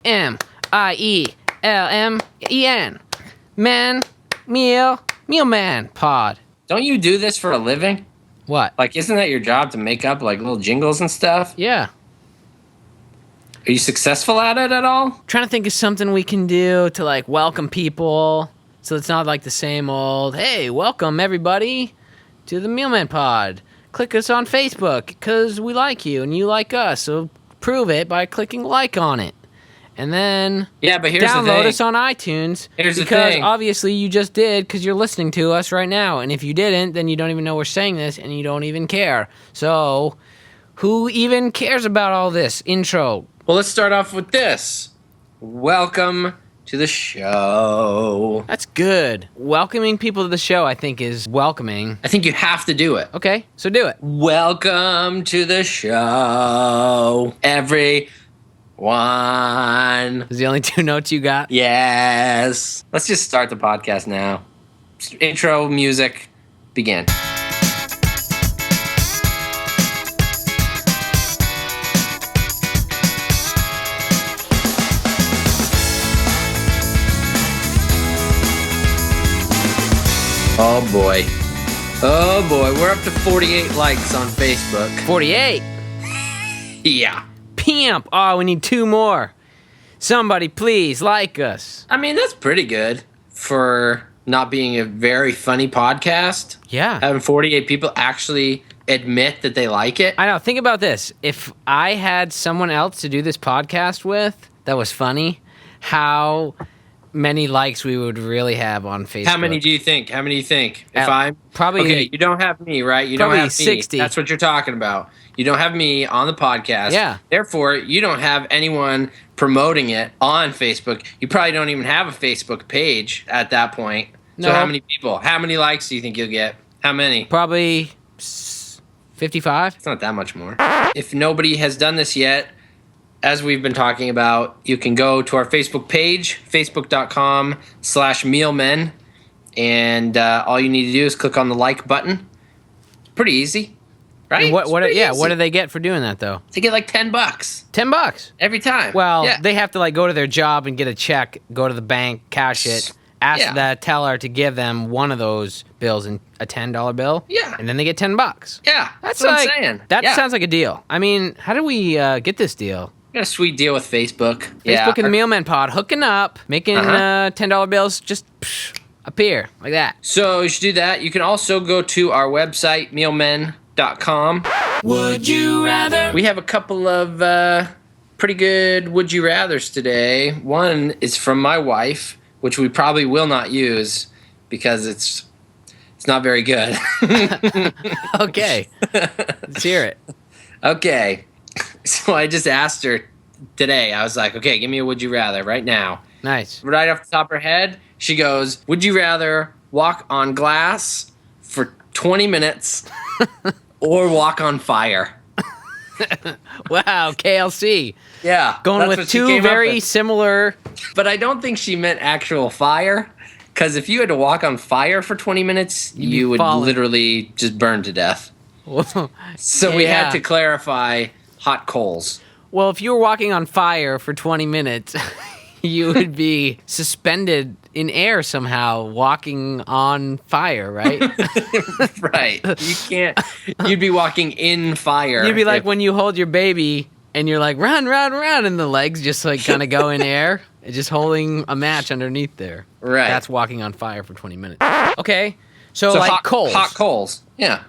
Mielmen. Mielmen Pod. Don't you do this for a living? What? Like, isn't that your job to make up like little jingles and stuff? Yeah. Are you successful at it at all? Trying to think of something we can do to like welcome people, so it's not like the same old, hey, welcome everybody to the Mielmen Pod. Click us on Facebook because we like you and you like us. So prove it by clicking like on it. And then Yeah, but here's the download thing. us on iTunes. Here's the because thing. obviously you just did because you're listening to us right now. And if you didn't, then you don't even know we're saying this and you don't even care. So who even cares about all this intro? Well, let's start off with this. Welcome to the show. That's good. Welcoming people to the show, I think, is welcoming. I think you have to do it. Okay, so do it. Welcome to the show, everyone. Is the only two notes you got? Yes. Let's just start the podcast now. Intro music, begin. Oh boy. Oh boy, we're up to 48 likes on Facebook. 48. Yeah. Pimp. Oh, we need 2 more. Somebody please like us. I mean, that's pretty good for not being a very funny podcast. Yeah. Having 48 people actually admit that they like it. I know. Think about this. If I had someone else to do this podcast with that was funny, how many likes we would really have on Facebook. How many do you think? If I'm probably okay, you don't have me, right? You don't probably have me. 60. That's what you're talking about. You don't have me on the podcast. Yeah. Therefore, you don't have anyone promoting it on Facebook. You probably don't even have a Facebook page at that point. No. So how many people? How many likes do you think you'll get? How many? probably 55. It's not that much more. If nobody has done this yet, as we've been talking about, you can go to our Facebook page, facebook.com/Mielmen, and all you need to do is click on the like button. Pretty easy, right? And what It's pretty easy. do they get for doing that though? They get like $10 $10. every time. Well, yeah. they have to like go to their job and get a check, go to the bank, cash it, ask Yeah. the teller to give them one of those bills in a $10 bill. Yeah. And then they get $10. Yeah, That's what like, I'm saying. That Yeah. sounds like a deal. I mean, how do we get this deal? Got a sweet deal with Facebook. Facebook and the Mielmen Pod hooking up, making $10 bills just appear like that. So you should do that. You can also go to our website, mielmen.com. Would you rather? We have a couple of pretty good would you rathers today. One is from my wife, which we probably will not use because it's not very good. Okay. Let's hear it. Okay. So I just asked her today. I was like, okay, give me a would you rather right now. Nice. Right off the top of her head, she goes, would you rather walk on glass for 20 minutes or walk on fire? Wow, KLC. Yeah. Going that's with what she two came up very with. similar. But I don't think she meant actual fire, because if you had to walk on fire for 20 minutes, You'd be you would falling. literally just burn to death. So we Yeah. had to clarify hot coals. Well, if you were walking on fire for 20 minutes, you would be suspended in air somehow, walking on fire, right? Right. You can't. You'd be walking in fire. You'd be like if- when you hold your baby and you're like, run, run, run, and the legs just like kind of go in air, just holding a match underneath there. Right. That's walking on fire for 20 minutes. Okay. So like hot coals. Hot coals. Yeah.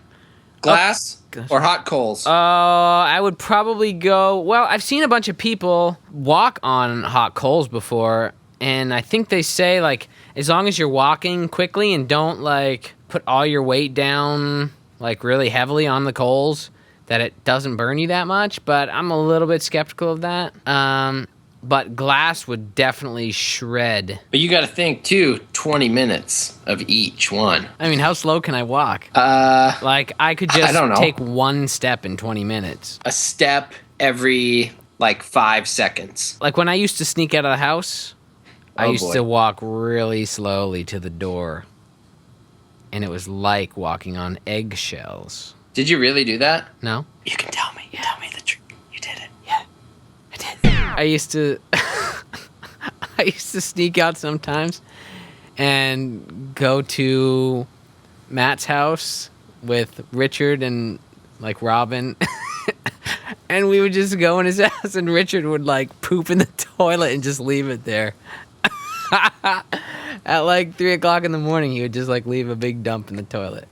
Glass or hot coals. I would probably go. Well, I've seen a bunch of people walk on hot coals before, and I think they say like as long as you're walking quickly and don't like put all your weight down like really heavily on the coals, that it doesn't burn you that much. But I'm a little bit skeptical of that. But glass would definitely shred. But you got to think too. 20 minutes of each one. I mean, how slow can I walk? Like I could just I don't know. take one step in 20 minutes. A step every like 5 seconds. Like when I used to sneak out of the house, I Oh, used boy. to walk really slowly to the door. And it was like walking on eggshells. Did you really do that? No? You can tell me. Tell me the truth. You did it. I used to I used to sneak out sometimes and go to Matt's house with Richard and like Robin. And we would just go in his house and Richard would like poop in the toilet and just leave it there. At like 3 o'clock in the morning, he would just like leave a big dump in the toilet.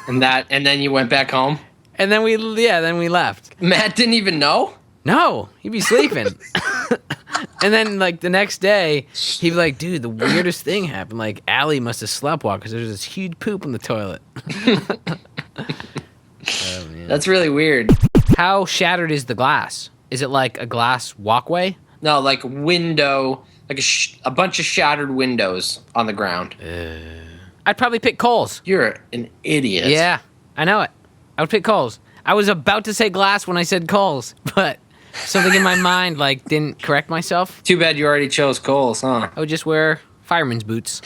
And then you went back home? And then we left. Matt didn't even know? No, he'd be sleeping. And then like the next day, he'd be like, dude, the weirdest thing happened. Like Allie must have sleptwalked because there's this huge poop in the toilet. Oh, man. That's really weird. How shattered is the glass? Is it like a glass walkway? No, like window, like a bunch of shattered windows on the ground. I'd probably pick Coles. You're an idiot. Yeah, I know it. I would pick Coles. I was about to say glass when I said Coles, but something in my mind like didn't correct myself. Too bad you already chose Coles, huh? I would just wear fireman's boots.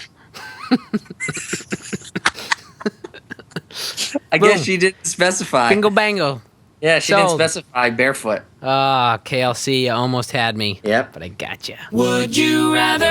I Boom. guess you didn't specify. Bingo bango. Yeah, she Sold. didn't specify barefoot. Ah, KLC, you almost had me. Yep. But I got you. Would you rather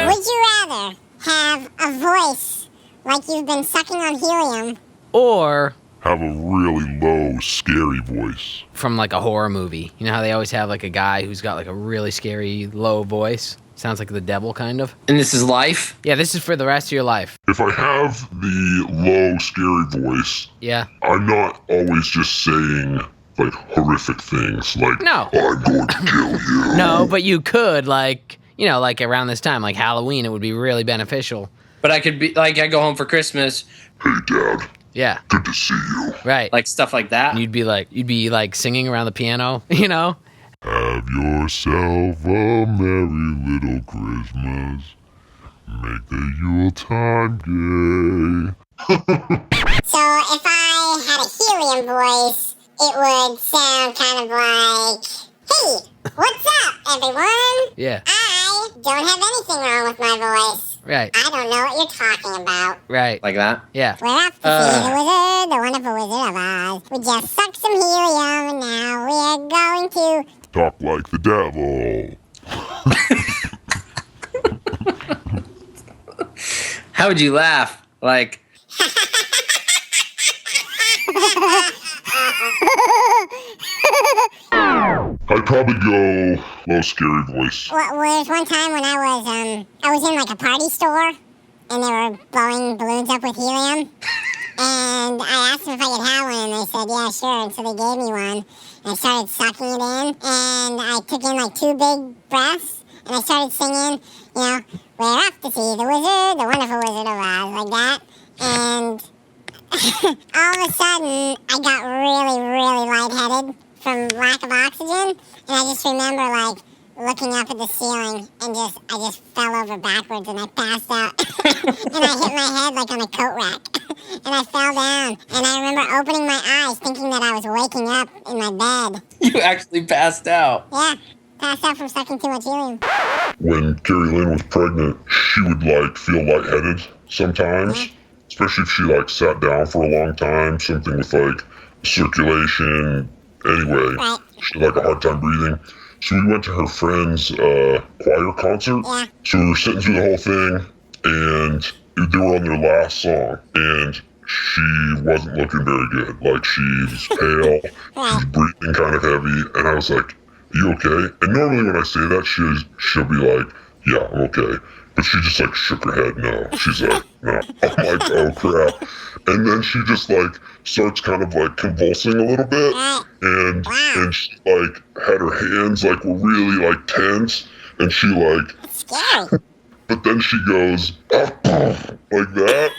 have a voice like you've been sucking on helium? Or have a really low, scary voice. from like a horror movie. You know how they always have like a guy who's got like a really scary low voice? Sounds like the devil, kind of. And this is life? Yeah, this is for the rest of your life. If I have the low, scary voice, Yeah. I'm not always just saying, like, horrific things, like, No. I'm going to kill you. No, but you could, like, you know, like around this time, like Halloween, it would be really beneficial. But I could be, like, I go home for Christmas, Hey, Dad, Yeah, good to see you. right. like stuff like that. And you'd be like singing around the piano, you know? Have yourself a merry little Christmas. Make the Yuletide gay. So if I had a helium voice, it would sound kind of like, hey, what's up, everyone? Yeah, I don't have anything wrong with my voice. right, I don't know what you're talking about. right. Like that? Yeah. We're off to see the wizard, the wonderful Wizard of Oz. We just sucked some helium, and now we're going to... Talk like the devil. How would you laugh? Like, I'd probably go low, scary voice. Well, there's one time when I was in like a party store, and they were blowing balloons up with helium. And I asked them if I could have one, and they said, yeah, sure. And so they gave me one. And I started sucking it in, and I took in like 2 big breaths, and I started singing, you know, we're off to see the wizard, the wonderful Wizard of Oz, like that. And all of a sudden, I got really, really lightheaded from lack of oxygen. And I just remember, like, looking up at the ceiling, and I just fell over backwards, and I passed out. And I hit my head like on a coat rack. And I fell down, and I remember opening my eyes thinking that I was waking up in my bed. you actually passed out. Yeah, passed out from sucking too much helium. When Carrie Lynn was pregnant, she would like feel lightheaded sometimes, especially if she like sat down for a long time, something with like circulation. Anyway, Right. she had like a hard time breathing. So we went to her friend's choir concert. Yeah. So we were sitting through the whole thing, and they were on their last song, and she wasn't looking very good. Like, she was pale, she was breathing kind of heavy, and I was like, you okay? And normally when I say that, she'll be like, yeah, I'm okay. But she just like shook her head, no. She's like, no. I'm like, oh crap. And then she just like starts kind of like convulsing a little bit, and she like had her hands like were really like tense, and she like, It's scary. but then she goes like that,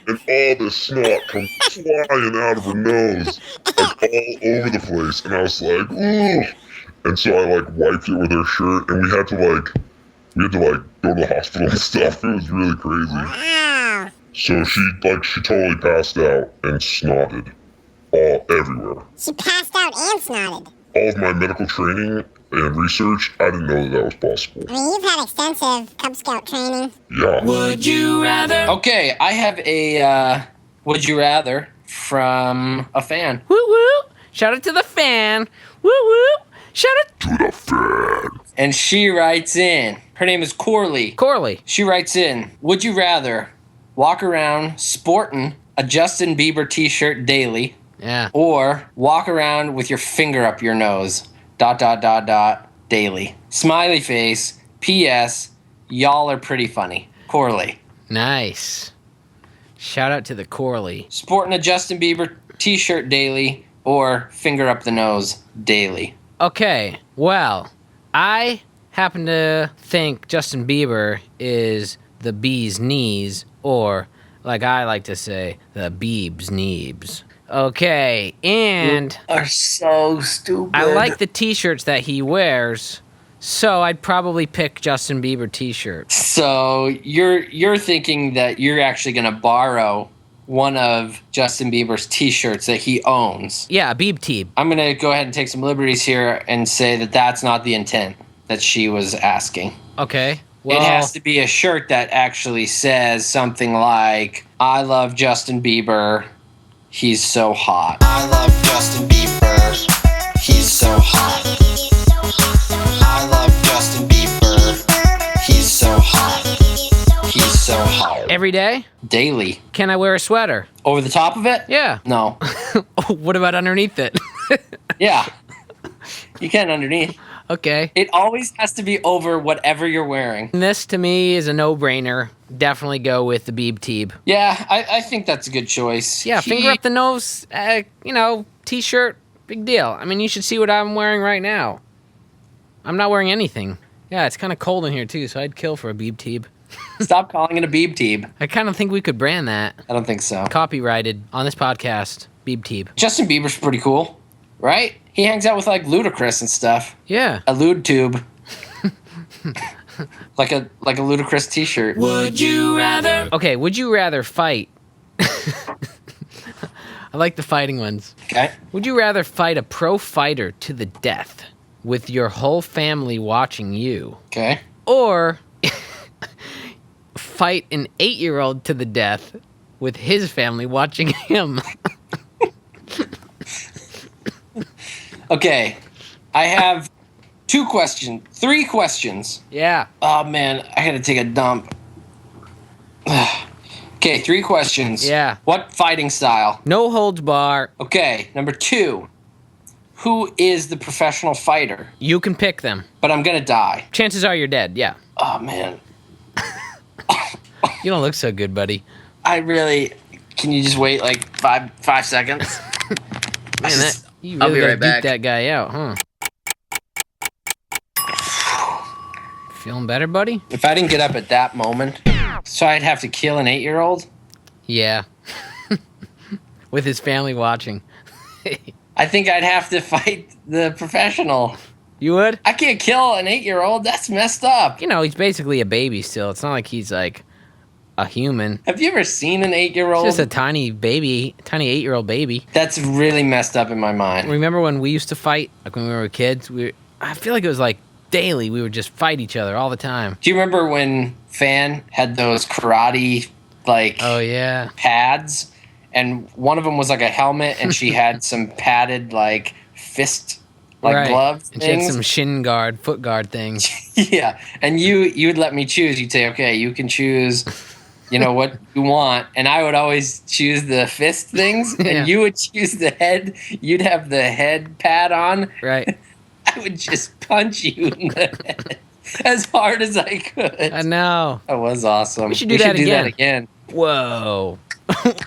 and all this snot comes flying out of her nose, like all over the place, and I was like, ooh. And so I like wiped it with her shirt, and we had to go to the hospital and stuff. It was really crazy. Wow. So she totally passed out and snotted all everywhere. She passed out and snotted. All of my medical training and research, I didn't know that was possible. I mean, you've had extensive Cub Scout training. Yeah. Would you rather? Okay, I have a would you rather from a fan. Woo woo! Shout out to the fan. Woo woo! Shout out. To the fan. And she writes in, Her name is Corley. Corley. She writes in, would you rather walk around sporting a Justin Bieber t-shirt daily Yeah. or walk around with your finger up your nose, ... daily? Smiley face, P.S. Y'all are pretty funny. Corley. Nice. Shout out to the Corley. Sporting a Justin Bieber t-shirt daily or finger up the nose daily? Okay, well, I happen to think Justin Bieber is the bee's knees, or, like I like to say, the Bieb's knees. Okay, and You are so stupid. I like the t-shirts that he wears, so I'd probably pick Justin Bieber t-shirt. So you're thinking that you're actually going to borrow one of Justin Bieber's t-shirts that he owns. Yeah, a Bieb tee. I'm going to go ahead and take some liberties here and say that that's not the intent that she was asking. Okay. Well, It has to be a shirt that actually says something like, I love Justin Bieber, he's so hot. I love Justin Bieber, he's so hot. I love Justin Bieber, he's so hot. He's so hot. every day? Daily. Can I wear a sweater? Over the top of it? Yeah. No. What about underneath it? Yeah. You can underneath. Okay. It always has to be over whatever you're wearing. This to me is a no-brainer. Definitely go with the Bieb Teeb. Yeah, I think that's a good choice. Yeah, finger up the nose, t-shirt, big deal. I mean, you should see what I'm wearing right now. I'm not wearing anything. Yeah, it's kind of cold in here too, so I'd kill for a Bieb Teeb. Stop calling it a Bieb Teeb. I kind of think we could brand that. I don't think so. Copyrighted on this podcast, Bieb Teeb. Justin Bieber's pretty cool, right? He hangs out with like Ludacris and stuff. Yeah. A Lude tube. like a Ludacris t-shirt. Would you rather? Okay, would you rather fight? I like the fighting ones. Okay. Would you rather fight a pro fighter to the death with your whole family watching you? Okay. Or fight an 8-year-old to the death with his family watching him? Okay. I have 3 questions. Yeah. Oh man, I gotta take a dump. Okay, 3 questions. Yeah. What fighting style? No holds bar. Okay, number 2. Who is the professional fighter? You can pick them. But I'm gonna die. Chances are you're dead, yeah. Oh man. You don't look so good, buddy. Can you just wait like 5 seconds? Man, you I'll really be gotta right back. duke that guy out, huh? Feeling better, buddy? If I didn't get up at that moment, so I'd have to kill an 8-year-old? Yeah. With his family watching. I think I'd have to fight the professional. You would? I can't kill an 8-year-old. That's messed up. You know, he's basically a baby still. It's not like he's like a human. Have you ever seen an 8-year-old? It's just a tiny baby, tiny 8-year-old baby. That's really messed up in my mind. Remember when we used to fight? Like when we were kids? I feel like it was like daily. We would just fight each other all the time. Do you remember when Fan had those karate, Oh, yeah. pads? And one of them was like a helmet, and she had some padded, fist, Right. gloves And she had things. some shin guard, foot guard things. Yeah, and you'd let me choose. You'd say, okay, you can choose, what you want, and I would always choose the fist things, Yeah. and you would choose the head. You'd have the head pad on. Right. I would just punch you in the head as hard as I could. I know. That was awesome. We should do that again. Whoa.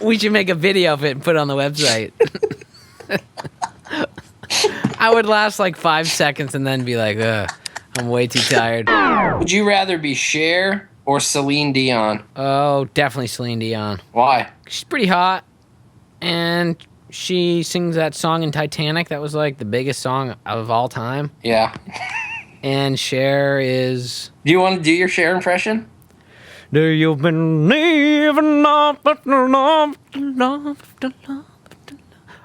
We should make a video of it and put it on the website. I would last like 5 seconds and then be like, ugh, I'm way too tired. Would you rather be Cher or Celine Dion? Oh, definitely Celine Dion. Why? She's pretty hot. And she sings that song in Titanic. That was like the biggest song of all time. Yeah. And Cher is... Do you want to do your Cher impression? Do you believe in love?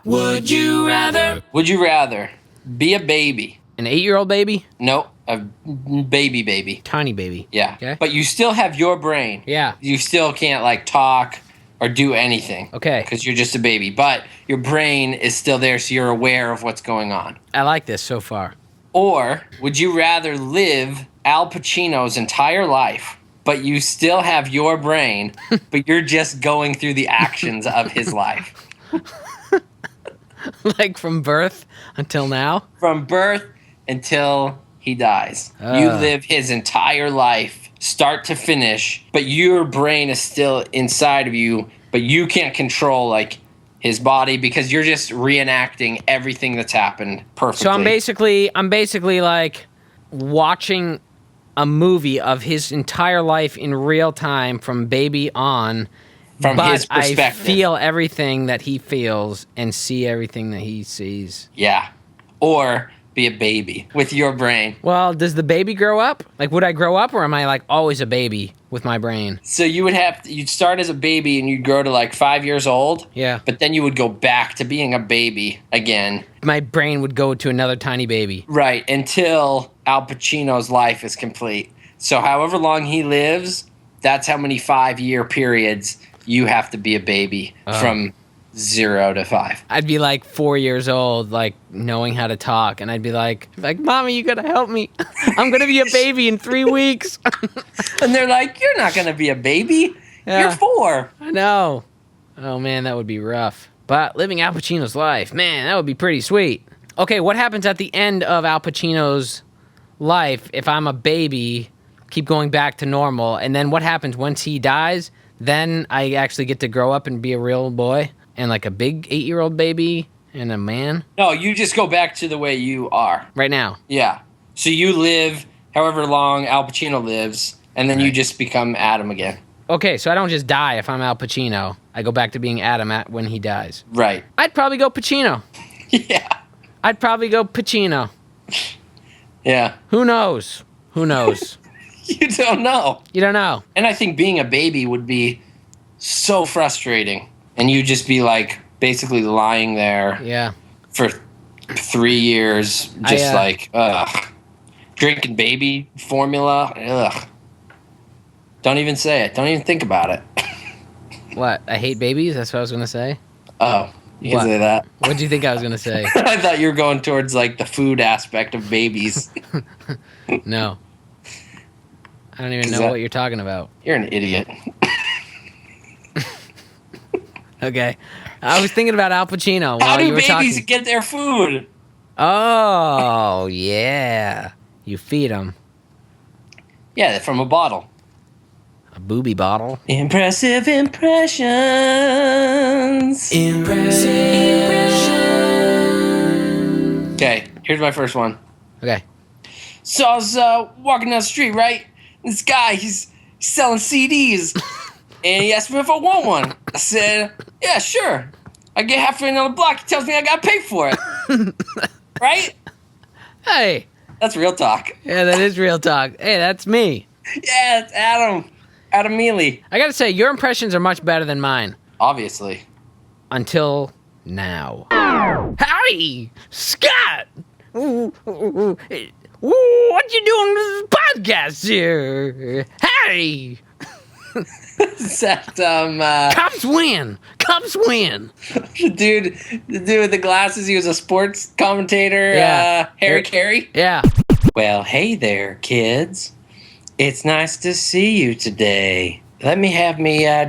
Would you rather? Would you rather be a baby? An 8-year-old baby? No, a baby. Tiny baby. Yeah. Okay. But you still have your brain. Yeah. You still can't talk or do anything. Okay. Because you're just a baby. But your brain is still there, so you're aware of what's going on. I like this so far. Or would you rather live Al Pacino's entire life, but you still have your brain, but you're just going through the actions of his life. Like from birth until now? From birth until he dies. You live his entire life, start to finish, but your brain is still inside of you, but you can't control, like, his body because you're just reenacting everything that's happened perfectly. So I'm basically like watching a movie of his entire life in real time from baby on. From his perspective. I feel everything that he feels and see everything that he sees. Yeah. Or be a baby with your brain. Well, does the baby grow up? Like, would I grow up, or am I like always a baby with my brain? So you'd start as a baby and you'd grow to like 5 years old. Yeah. But then you would go back to being a baby again. My brain would go to another tiny baby. Right. Until Al Pacino's life is complete. So however long he lives, that's how many 5-year periods you have to be a baby from 0 to 5. I'd be like 4 years old, like knowing how to talk, and I'd be like, Mommy, you gotta help me. I'm gonna be a baby in 3 weeks. And they're like, you're not gonna be a baby. Yeah. You're 4. I know. Oh man, that would be rough. But living Al Pacino's life, man, that would be pretty sweet. Okay, what happens at the end of Al Pacino's life if I'm a baby, keep going back to normal, and then what happens once he dies? Then I actually get to grow up and be a real boy and like a big 8-year-old baby and a man? No, you just go back to the way you are. Right now? Yeah. So you live however long Al Pacino lives, and then you just become Adam again. Okay, so I don't just die if I'm Al Pacino. I go back to being Adam when he dies. Right. I'd probably go Pacino. Yeah. I'd probably go Pacino. Yeah. Who knows? Who knows? You don't know. You don't know. And I think being a baby would be so frustrating. And you'd just be like basically lying there Yeah. for 3 years, just drinking baby formula. Ugh. Don't even say it. Don't even think about it. What? I hate babies? That's what I was going to say? Oh, you can What? say that. What do you think I was going to say? I thought you were going towards like the food aspect of babies. No. I don't even Is know that- what you're talking about. You're an idiot. Okay. I was thinking about Al Pacino How while do you were babies talking. get their food? Oh, yeah. You feed them. Yeah, from a bottle. A booby bottle. Impressive impressions. Okay, here's my first one. Okay. So I was walking down the street, right? This guy, he's selling CDs. And he asked me if I want one. I said, yeah, sure. I get halfway down the block. He tells me I got to pay for it. Right? Hey. That's real talk. Yeah, that is real talk. Hey, that's me. Yeah, it's Adam. Adam Mealy. I got to say, your impressions are much better than mine. Obviously. Until now. Howdy, Scott. What you doing with this podcast here? Howdy. Is that, Cubs win. Cubs win. the dude with the glasses, he was a sports commentator, Yeah. Harry Carey? Yeah. Well, hey there, kids. It's nice to see you today. Let me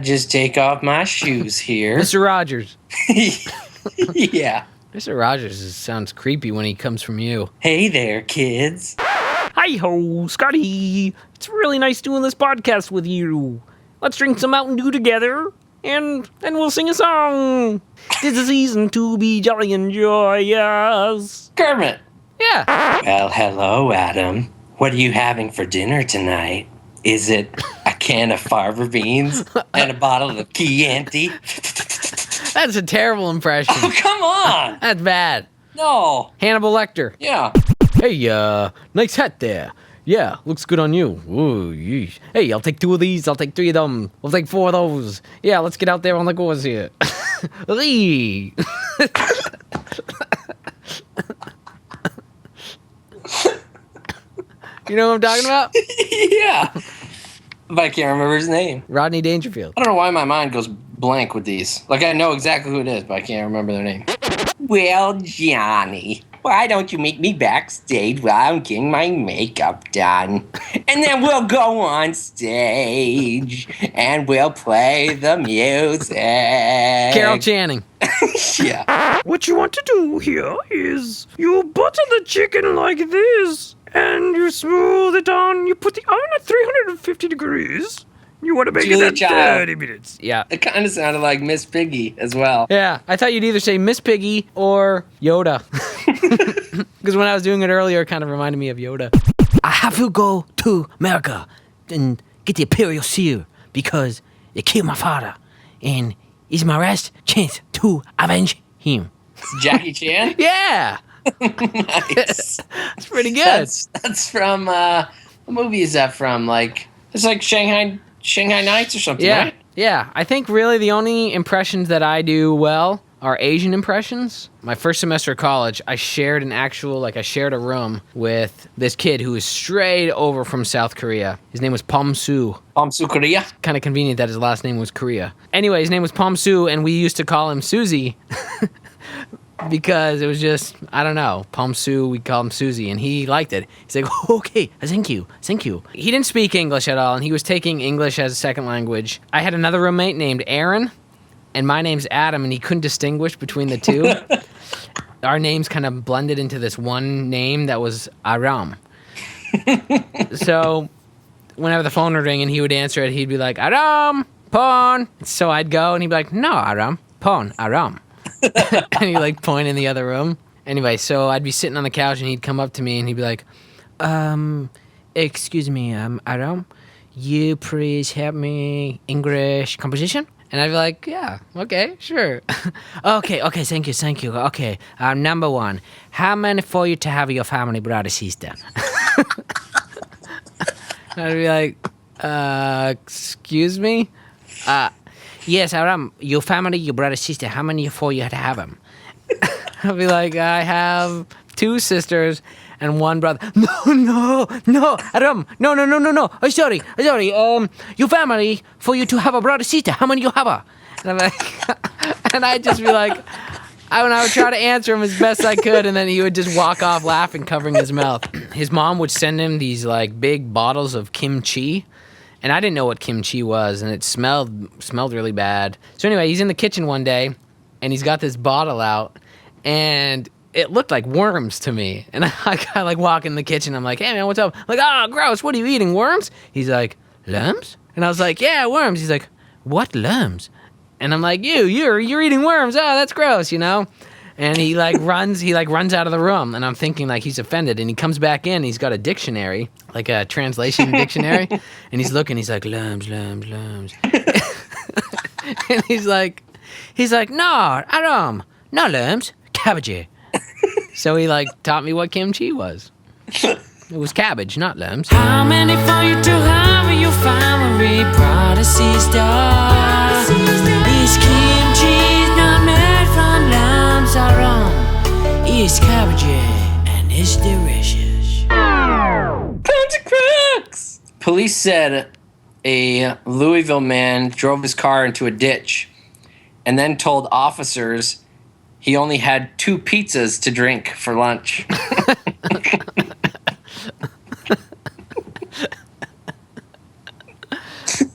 just take off my shoes here. Mr. Rogers. Yeah. Mr. Rogers sounds creepy when he comes from you. Hey there, kids. Hi-ho, Scotty. It's really nice doing this podcast with you. Let's drink some Mountain Dew together, and then we'll sing a song. 'Tis a season to be jolly and joyous. Kermit. Yeah. Well, hello, Adam. What are you having for dinner tonight? Is it a can of Farber beans and a bottle of Chianti? That's a terrible impression. Oh, come on. That's bad. No. Hannibal Lecter. Yeah. Hey, nice hat there. Yeah, looks good on you. Ooh, yeesh. Hey, I'll take 2 of these. I'll take 3 of them. We'll take 4 of those. Yeah, let's get out there on the course here. Lee. You know what I'm talking about? Yeah. But I can't remember his name. Rodney Dangerfield. I don't know why my mind goes blank with these. Like, I know exactly who it is, but I can't remember their name. Well, Johnny, Why don't you meet me backstage while I'm getting my makeup done? And then we'll go on stage and we'll play the music. Carol Channing. Yeah. What you want to do here is you butter the chicken like this, and you smooth it on. You put the iron at 350 degrees. You want to make Julia it at Child. 30 minutes. Yeah. It kind of sounded like Miss Piggy as well. Yeah, I thought you'd either say Miss Piggy or Yoda. Because when I was doing it earlier, it kind of reminded me of Yoda. I have to go to America and get the Imperial Seal because they killed my father. And it's my last chance to avenge him. Jackie Chan? Yeah! Nice. That's pretty good. That's from, what movie is that from? Like, it's like Shanghai Nights or something, Yeah, right? yeah. I think really the only impressions that I do well are Asian impressions. My first semester of college, I shared I shared a room with this kid who was straight over from South Korea. His name was Pom Soo. Pom Soo Korea? Kind of convenient that his last name was Korea. Anyway, his name was Pom Soo, and we used to call him Susie. Because it was just, I don't know, Pom Soo, we called him Susie, and he liked it. He's like, okay, thank you. He didn't speak English at all, and he was taking English as a second language. I had another roommate named Aaron, and my name's Adam, and he couldn't distinguish between the two. Our names kind of blended into this one name that was Aram. So whenever the phone would ring and he would answer it, he'd be like, Aram, Pon. So I'd go, and he'd be like, no, Aram, Pon, Aram. And he'd like point in the other room. Anyway, so I'd be sitting on the couch and he'd come up to me and he'd be like, excuse me, Aram, you please help me English composition? And I'd be like, yeah, okay, sure. okay, thank you. Okay, number one, how many for you to have your family brother, sister? I'd be like, excuse me? Yes, Aram, your family, your brother, sister, how many for you to have them? I'll be like, I have 2 sisters and 1 brother. No, Aram, no. Sorry. Your family, for you to have a brother, sister, how many you have? And I'm like, and I'd just be like, I would try to answer him as best I could, and then he would just walk off laughing, covering his mouth. His mom would send him these like big bottles of kimchi. And I didn't know what kimchi was, and it smelled really bad. So anyway, he's in the kitchen one day, and he's got this bottle out, and it looked like worms to me. And I like walk in the kitchen, I'm like, hey man, what's up? I'm like, oh, gross, what are you eating, worms? He's like, lambs? And I was like, yeah, worms. He's like, what lambs? And I'm like, you're eating worms. Oh, that's gross, you know? And he runs out of the room, and I'm thinking like he's offended, and he comes back in, he's got a dictionary, like a translation dictionary, and he's looking, he's like, lambs. And he's like, no, Aram, no lambs, cabbage. So he like taught me what kimchi was. It was cabbage, not lambs. How many for you to have your family, brother, sister? Is kimchi not made from lambs, Aram? It's cabbage and it's delicious. Country Crooks! Police said a Louisville man drove his car into a ditch and then told officers he only had 2 pizzas to drink for lunch.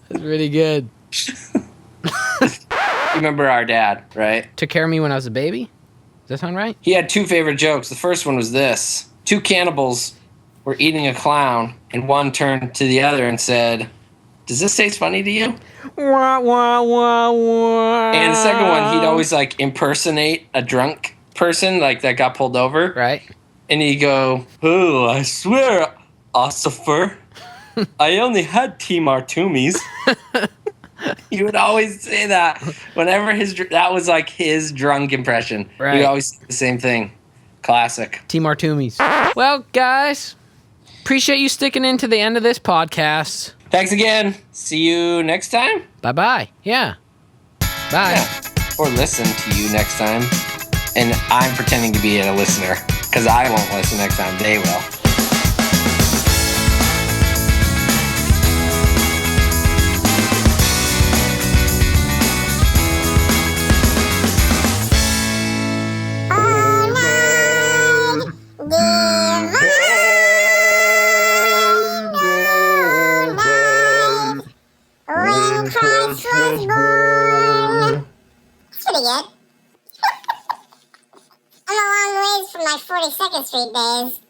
That's really good. You remember our dad, right? Took care of me when I was a baby? Does that sound right? He had 2 favorite jokes. The first one was this. 2 cannibals were eating a clown, and one turned to the other and said, does this taste funny to you? Wah, wah, wah, wah. And the second one, he'd always like impersonate a drunk person like that got pulled over. Right. And he'd go, oh, I swear, Ossifer, I only had T. Martumis. He would always say that whenever that was like his drunk impression. Right. He'd always say the same thing. Classic. T. Martumis. Well, guys, appreciate you sticking in to the end of this podcast. Thanks again. See you next time. Bye-bye. Yeah. Bye. Yeah. Or listen to you next time. And I'm pretending to be a listener because I won't listen next time. They will. All night was born. It's pretty good. I'm a long ways from my 42nd Street days.